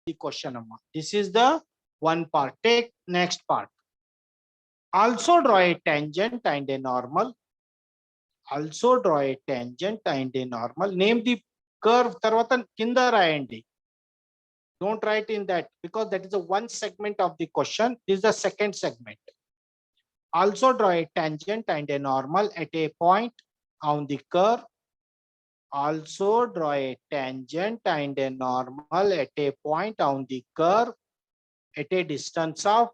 the question. This is the one part. Take next part. Also draw a tangent and a normal. Also draw a tangent and a normal. Name the curve. Tarvata kinda rayandi. Don't write in that because that is the one segment of the question. This is the second segment. Also draw a tangent and a normal at a point on the curve. Also draw a tangent and a normal at a point on the curve at a distance of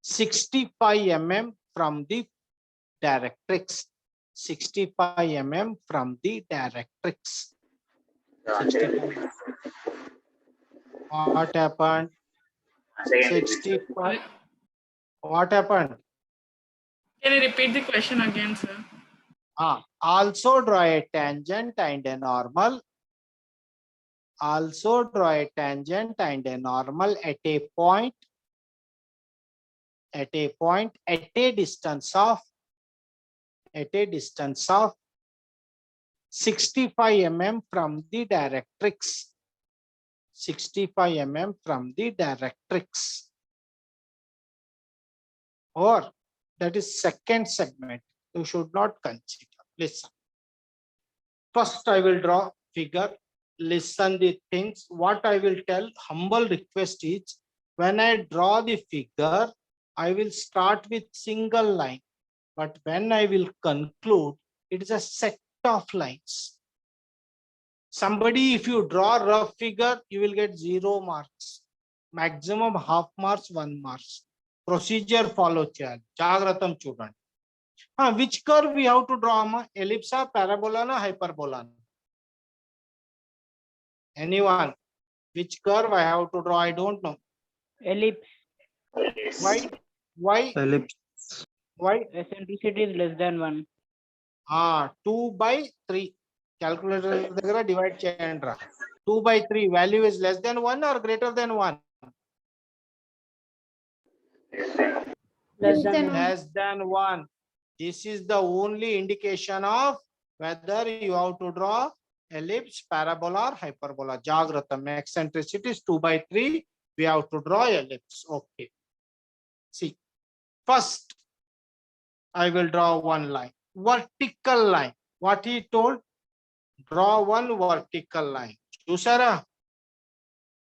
65 mm from the directrix. 65 mm from the directrix. 65. What happened? 65. What happened? Can you repeat the question again, sir? Also draw a tangent and a normal. Also draw a tangent and a normal at a point. At a distance of 65 mm from the directrix. 65 mm from the directrix. Or that is second segment. You should not consider. Listen. First, I will draw figure. Listen the things. What I will tell. Humble request is when I draw the figure, I will start with single line. But when I will conclude, it is a set of lines. Somebody, if you draw a rough figure, you will get 0 marks. Maximum half marks, 1 marks. Procedure follow cheyali. Jagratam chudandi. Which curve we have to draw? Ellipse, parabola, na hyperbola? Anyone? Which curve I have to draw? I don't know. Ellipse. Why? Why? Ellipse. Why? Eccentricity is less than 1. 2/3. Calculator divide cheyandra. 2/3. Value is less than 1 or greater than 1? Less than 1. Less than 1. This is the only indication of whether you have to draw ellipse, parabola, or hyperbola. Jagratam. Eccentricity is 2/3. We have to draw ellipse. Okay. See, first I will draw one line. Vertical line. What he told? Draw one vertical line. Chusara?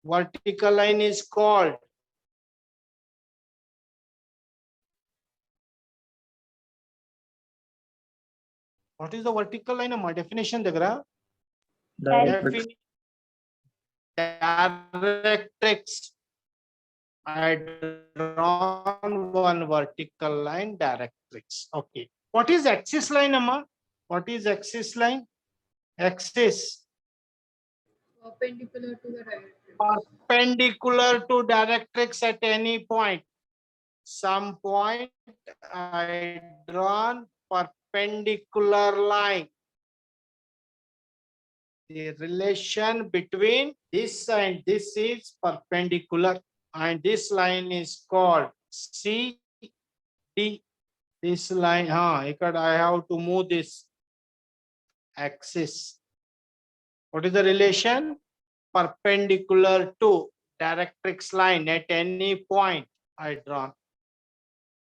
Vertical line is called what is the vertical line? My definition degra. Directrix. Directrix. I drawn one vertical line, directrix. Okay. What is axis line, Amma? What is axis line? Axis. Perpendicular to the directrix. Perpendicular to directrix at any point. Some point I drawn perpendicular line. The relation between this and this is perpendicular, and this line is called CD. This line, I have to move this axis. What is the relation? Perpendicular to directrix line at any point I draw.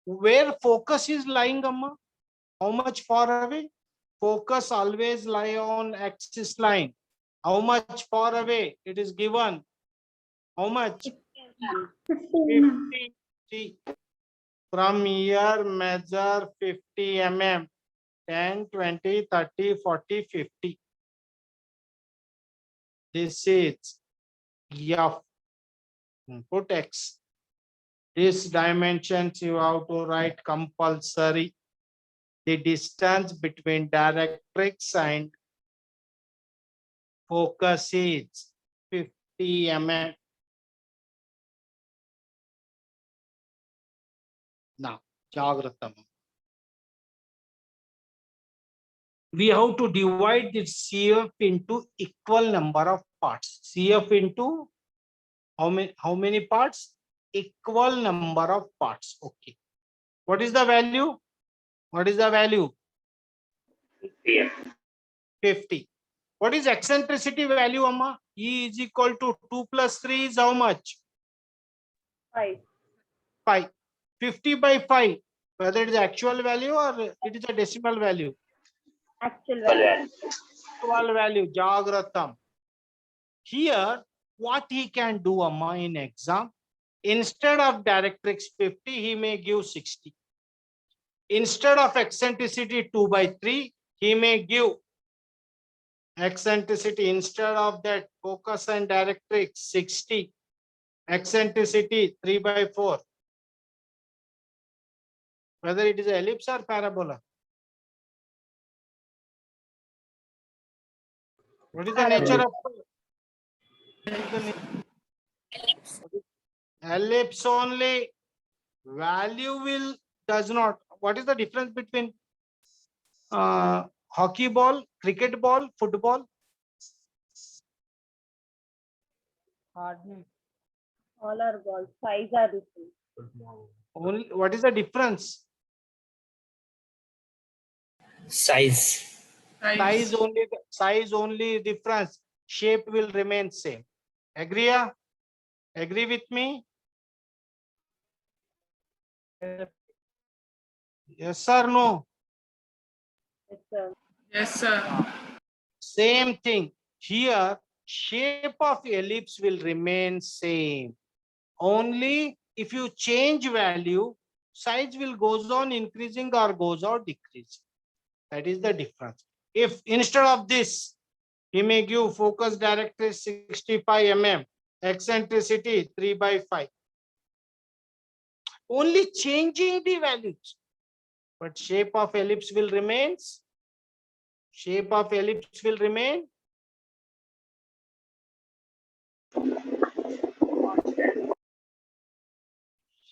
Where focus is lying, Amma? How much far away? Focus always lie on axis line. How much far away? It is given. How much? 50. See, from here measure 50 mm. 10, 20, 30, 40, 50. This is F. Put X. These dimensions you have to write compulsory. The distance between directrix and focus is 50 mm. Now, Jagratam. We have to divide this CF into equal number of parts. CF into how many parts? Equal number of parts. Okay. What is the value? What is the value? 50. What What is eccentricity value, Amma? E is equal to 2 plus 3 is how much? 5. 5. 50 by 5. Whether it is actual value or it is a decimal value. Actual value. Actual value, Jagratam. Here, what he can do, Amma, in exam, instead of directrix 50, he may give 60. Instead of eccentricity 2 by 3, he may give eccentricity instead of that focus and directrix 60. Eccentricity 3 by 4. Whether it is ellipse or parabola. What is the nature of ellipse only? Value will does not. What is the difference between hockey ball, cricket ball, football? Hardness. All are balls. Size are different. Only, what is the difference? Size. Size only difference. Shape will remain same. Agree? Yeah? Agree with me? Yes or no? It's a Yes, sir. Same thing. Here, shape of ellipse will remain same. Only if you change value, size will goes on increasing or goes on decreasing. That is the difference. If instead of this, he may give focus directrix 65 mm, eccentricity 3 by 5. Only changing the values, but shape of ellipse will remain. Shape of ellipse will remain.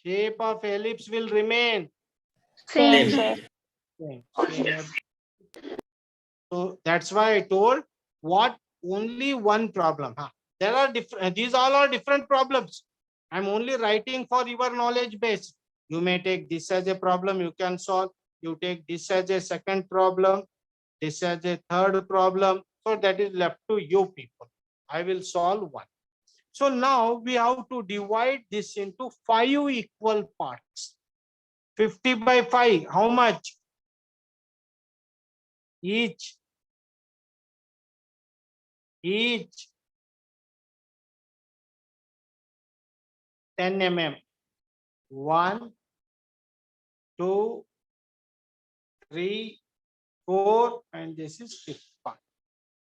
Shape of ellipse will remain. Same, Same. Same. So that's why I told what only one problem. Huh? There are different. These all are different problems. I'm only writing for your knowledge base. You may take this as a problem you can solve. You take this as a second problem. This as a third problem. So that is left to you people. I will solve one. So now we have to divide this into 5 equal parts. 50 by 5. How much? Each 10 mm. 1, 2, 3, 4, and this is 5th part.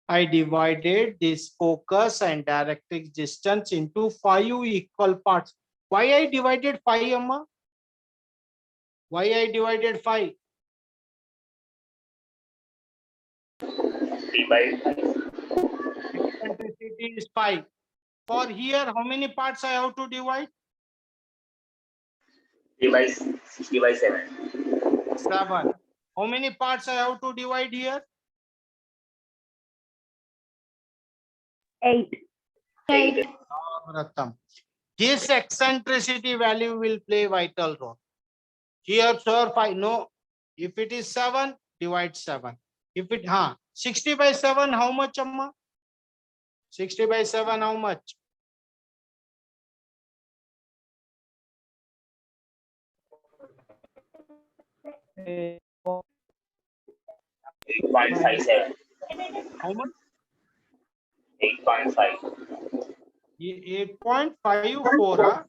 I divided this focus and directrix distance into 5 equal parts. Why I divided 5, Amma? Why I divided 5? 3 by 5. Eccentricity is 5. For here, how many parts I have to divide? 3 by 60 by 7. 7. How many parts I have to divide here? 8. 8. Ratam. This eccentricity value will play vital role. Here, sir, 5. No. If it is 7, divide 7. If it, 60 by 7, how much, Amma? 60 by 7, how much? 8.57. How much? 8.5. 8.54.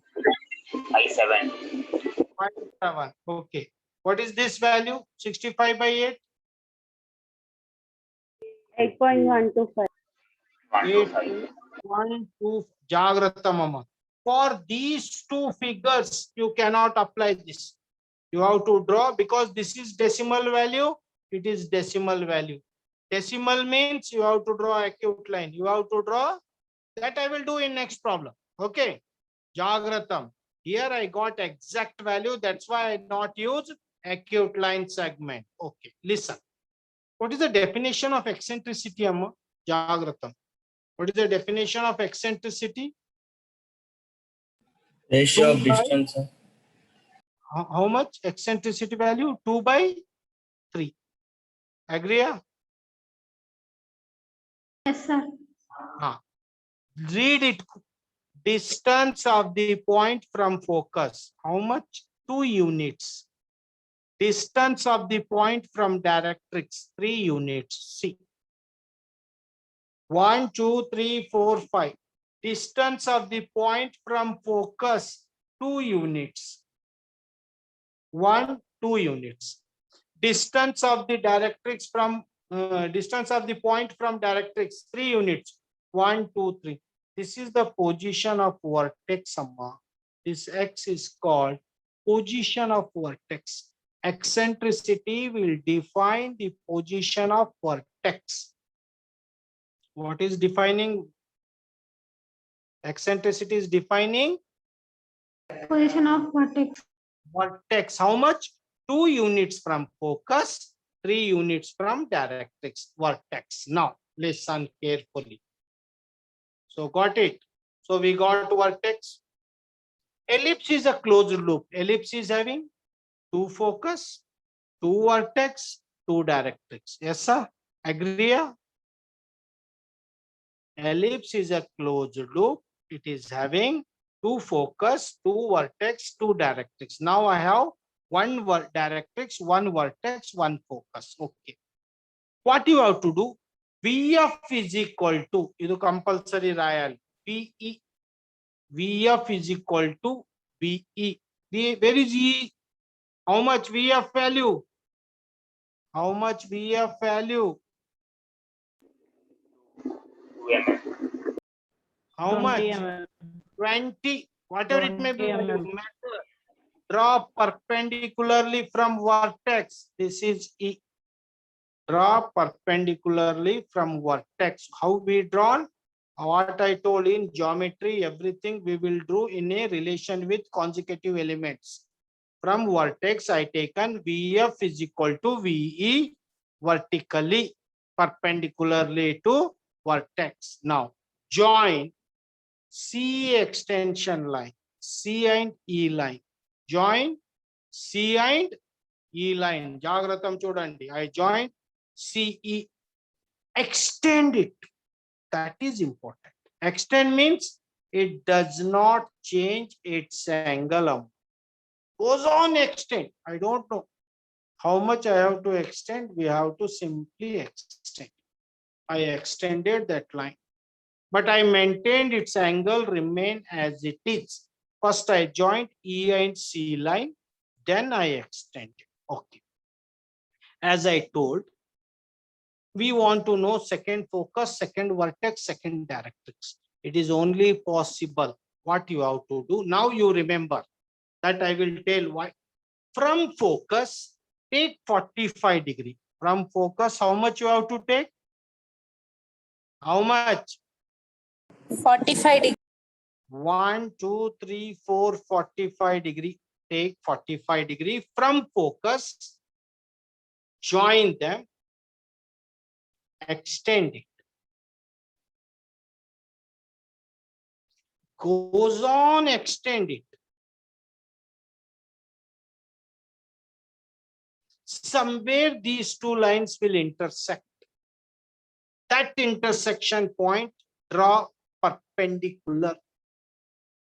57. 57. Okay. What is this value? 65 by 8? 8.125. 125. 1, 2, Jagrata Mama. For these two figures, you cannot apply this. You have to draw because this is decimal value. It is decimal value. Decimal means you have to draw acute line. You have to draw that I will do in next problem. Okay. Jagratam. Here I got exact value. That's why I not use acute line segment. Okay. Listen. What is the definition of eccentricity, Amma? Jagratam. What is the definition of eccentricity? Ratio of 2 by distance. Sir. how much? Eccentricity value? 2 by 3. Agree? Yes, sir. Read it. Distance of the point from focus. How much? 2 units. Distance of the point from directrix. 3 units. See. 1, 2, 3, 4, 5. Distance of the point from focus. 2 units. 1, 2 units. Distance of the directrix from distance of the point from directrix 3 units. 1, 2, 3. This is the position of vertex, Amma. This x is called position of vertex. Eccentricity will define the position of vertex. What is defining? Eccentricity is defining Position of vertex. vertex. How much? 2 units from focus, 3 units from directrix vertex. Now listen carefully. So got it. So we got vertex. Ellipse is a closed loop. Ellipse is having 2 focus, 2 vertex, 2 directrix. Yes, sir. Agree? Ellipse is a closed loop. It is having 2 focus, 2 vertex, 2 directrix. Now I have 1 directrix, 1 vertex, 1 focus. Okay. What you have to do? VF is equal to, idu compulsory royal. VE. VF is equal to VE. Where is E? How much VF value? How much VF value? 2 mm. How 20 much? mm. 20. Whatever it may be. 20 mm. Matter. Draw perpendicularly from vertex. This is E. Draw perpendicularly from vertex. How we drawn? What I told in geometry, everything we will do in a relation with consecutive elements. From vertex, I taken VF is equal to VE vertically, perpendicularly to vertex. Now, join C extension line, C and E line. Join C and E line. Jagratam chudandi. I join CE. Extend it. That is important. Extend means it does not change its angle. Goes on extend. I don't know how much I have to extend. We have to simply extend. I extended that line, but I maintained its angle remain as it is. First I joined E and C line, then I extended. Okay. As I told, we want to know second focus, second vertex, second directrix. It is only possible. What you have to do now, you remember that I will tell why. From focus, take 45 degree. From focus, how much you have to take? How much? 45 degree. 1, 2, 3, 4, 45 degree. Take 45 degree from focus, join them, extend it. Goes on, extend it. Somewhere these two lines will intersect. That intersection point, draw perpendicular.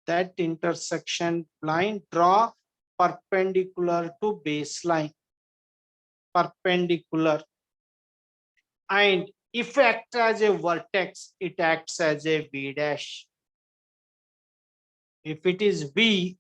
That intersection line, draw perpendicular to baseline. Perpendicular. And if act as a vertex, it acts as a B dash. If it is B,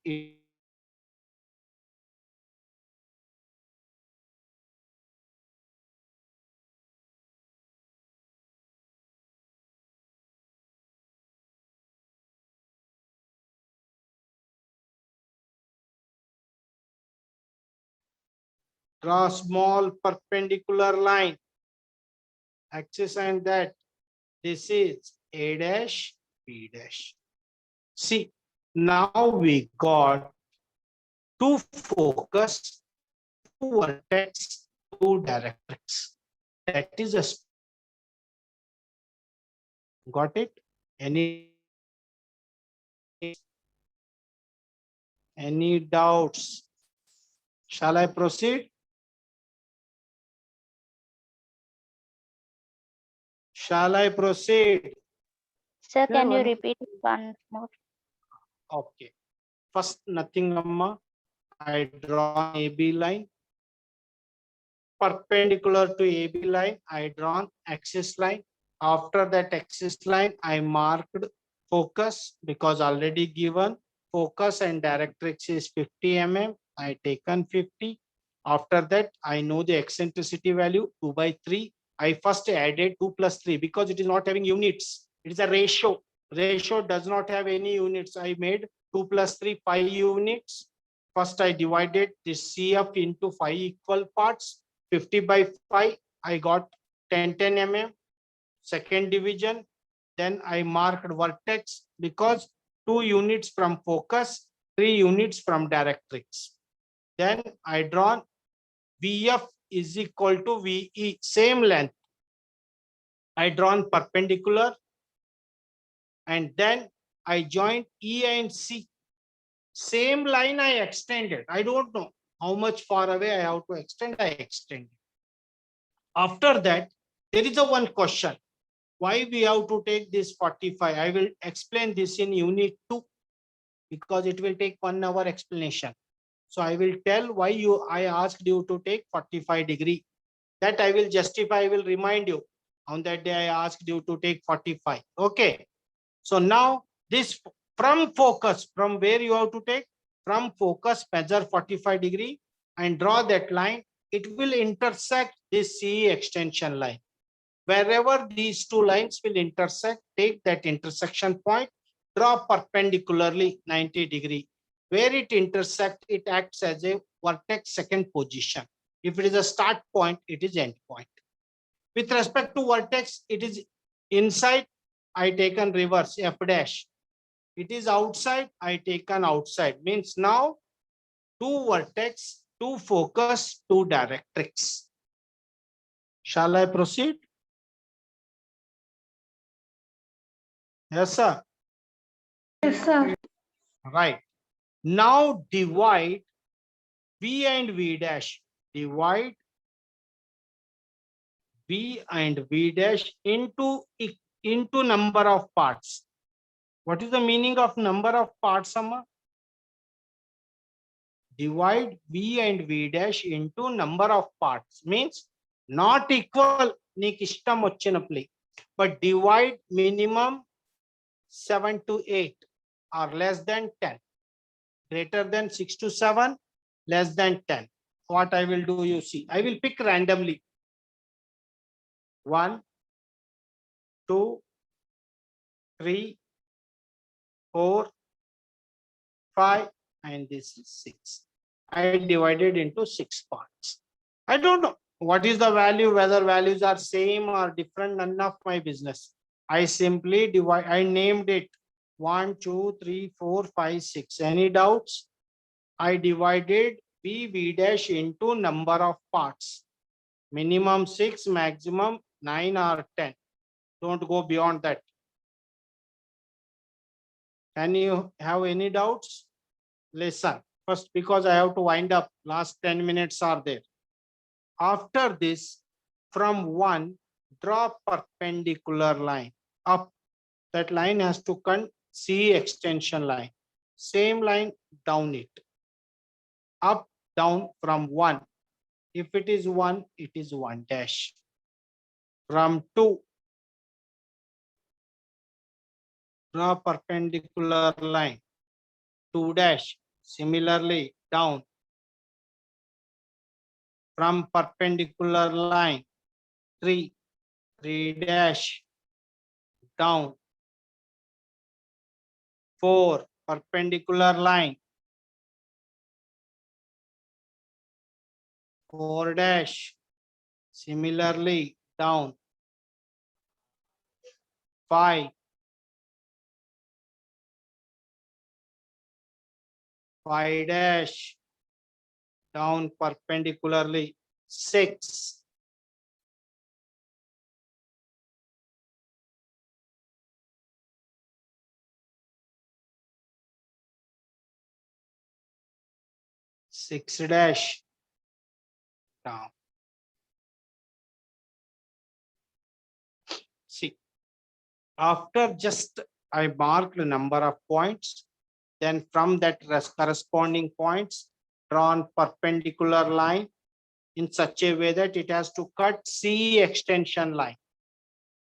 draw small perpendicular line. Axis and that. This is A dash, B dash. See, now we got two focus, two vertex, two directrix. That is a. Got it? Any doubts? Shall I proceed? Shall I proceed? Sir, Yeah, can you one- repeat it one more? Okay. First, nothing, Amma. I draw AB line. Perpendicular to AB line, I drawn axis line. After that axis line, I marked focus because already given focus and directrix is 50 mm. I taken 50. After that, I know the eccentricity value 2 by 3. I first added 2 plus 3 because it is not having units. It is a ratio. Ratio does not have any units. I made 2 plus 3, 5 units. First, I divided this CF into 5 equal parts. 50 by 5, I got 10 mm. Second division, then I marked vertex because 2 units from focus, 3 units from directrix. Then I drawn VF is equal to VE, same length. I drawn perpendicular and then I joined E and C. Same line I extended. I don't know how much far away I have to extend, I extended. After that, there is a one question. Why we have to take this 45? I will explain this in unit 2 because it will take 1 hour explanation. So I will tell why I asked you to take 45 degree. That I will justify, I will remind you. On that day, I asked you to take 45. Okay. So now this from focus, from where you have to take? From focus, measure 45 degree and draw that line. It will intersect this CE extension line. Wherever these two lines will intersect, take that intersection point, draw perpendicularly 90 degree. Where it intersects, it acts as a vertex second position. If it is a start point, it is end point. With respect to vertex, it is inside, I taken reverse F dash. It is outside, I taken outside. Means now 2 vertex, 2 focus, 2 directrix. Shall I proceed? Yes, sir. Yes, sir. Right. Now divide V and V dash. Divide V and V dash into number of parts. What is the meaning of number of parts, Amma? Divide V and V dash into number of parts. Means not equal, నీకు ఇష్టం వచ్చినప్పుడు. But divide minimum 7 to 8 or less than 10. Greater than 6 to 7, less than 10. What I will do, you see, I will pick randomly. 1, 2, 3, 4, 5, and this is 6. I divided into 6 parts. I don't know what is the value, whether values are same or different, none of my business. I simply divide, I named it 1, 2, 3, 4, 5, 6. Any doubts? I divided V dash into number of parts. Minimum 6, maximum 9 or 10. Don't go beyond that. Can you have any doubts? Listen first, because I have to wind up. Last 10 minutes are there. After this, from 1, draw perpendicular line up. That line has to come C extension line. Same line down it. Up, down from 1. If it is 1, it is 1 dash. From 2, draw perpendicular line 2 dash. Similarly down. From perpendicular line 3 dash down. 4 perpendicular line 4 dash. Similarly down. 5 dash down perpendicularly. 6 dash down. After just I marked a number of points, then from that corresponding points, draw a perpendicular line in such a way that it has to cut C extension line.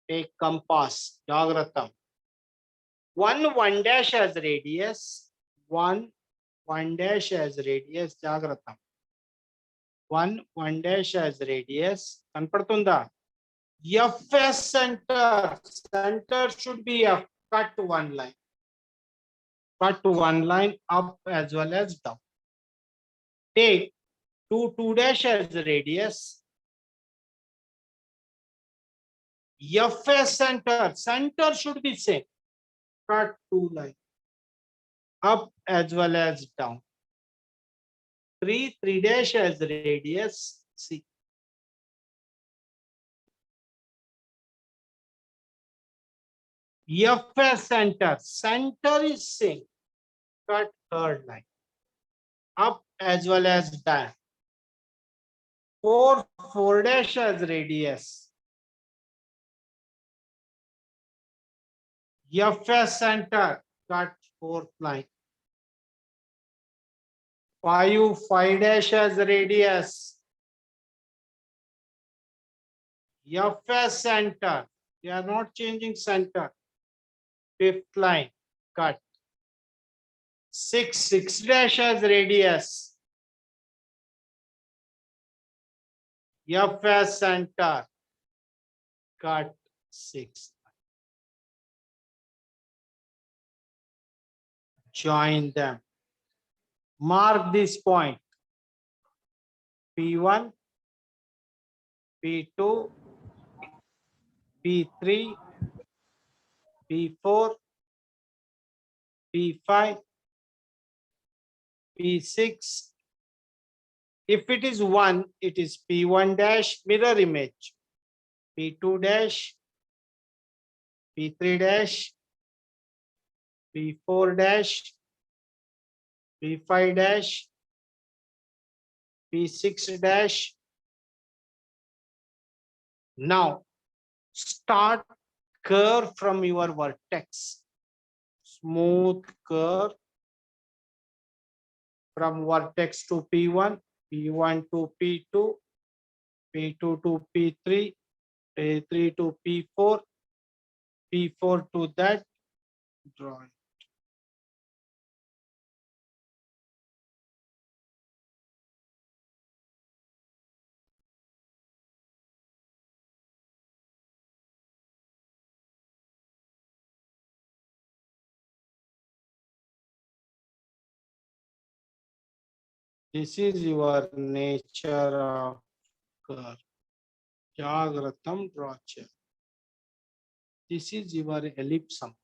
Take compass, Jagratam. One dash as radius, one dash as radius, Jagratam. One dash as radius, Kanpadtunda. FS center should be F, cut one line. Cut one line up as well as down. Take two dash as radius. FS center should be same. Cut two line. Up as well as down. Three dash as radius. C. FS center is same. Cut third line. Up as well as down. Four dash as radius. FS center, cut fourth line. Five dash as radius. FS center, we are not changing center. Fifth line, cut. Six dash as radius. FS center, cut 6. Join them. Mark this point. P1, P2, P3, P4, P5, P6. If it is 1, it is P1 dash mirror image. P2 dash, P3 dash, P4 dash, P5 dash, P6 dash. Now start curve from your vertex. Smooth curve from vertex to P1, P1 to P2, P2 to P3, P3 to P4, P4 to that. Draw it. This is your nature of curve. Jagratam Dracha. This is your ellipsum.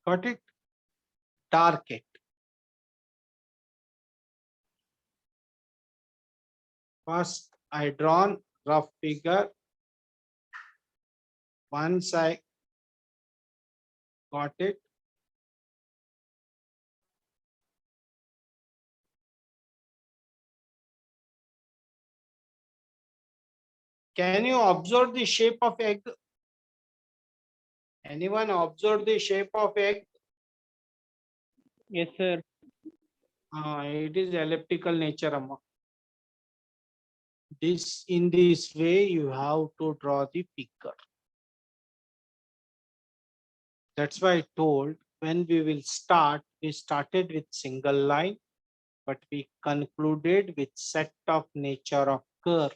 Got it? Dark it. First, I drawn rough figure. Once I got it, can you observe the shape of egg? Anyone observe the shape of egg? Yes, sir. It is elliptical nature, Amma. In this way, you have to draw the figure. That's why I told when we will start, we started with single line, but we concluded with set of nature of curve.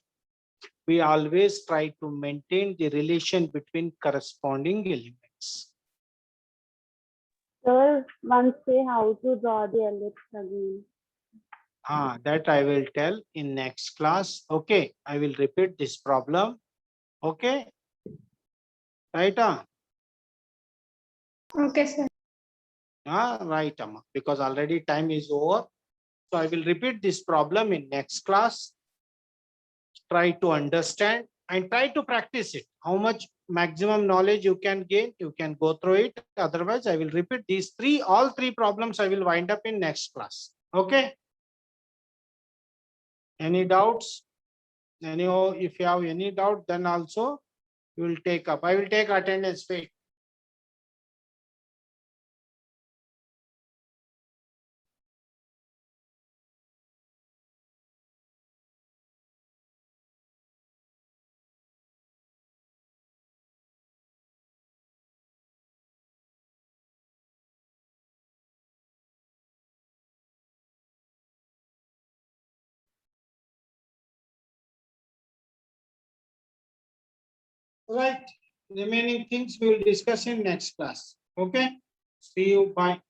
We always try to maintain the relation between corresponding elements. Sir, once say how to draw the ellipse again. That I will tell in next class. Okay, I will repeat this problem. Okay, right? Okay, sir. Right, Amma, because already time is over. So I will repeat this problem in next class. Try to understand and try to practice it. How much maximum knowledge you can gain, you can go through it. Otherwise, I will repeat these all three problems I will wind up in next class. Okay. Any doubts? If you have any doubt, then also you will take up. I will take attendance. Wait. Right. Remaining things we will discuss in next class. Okay. See you. Bye.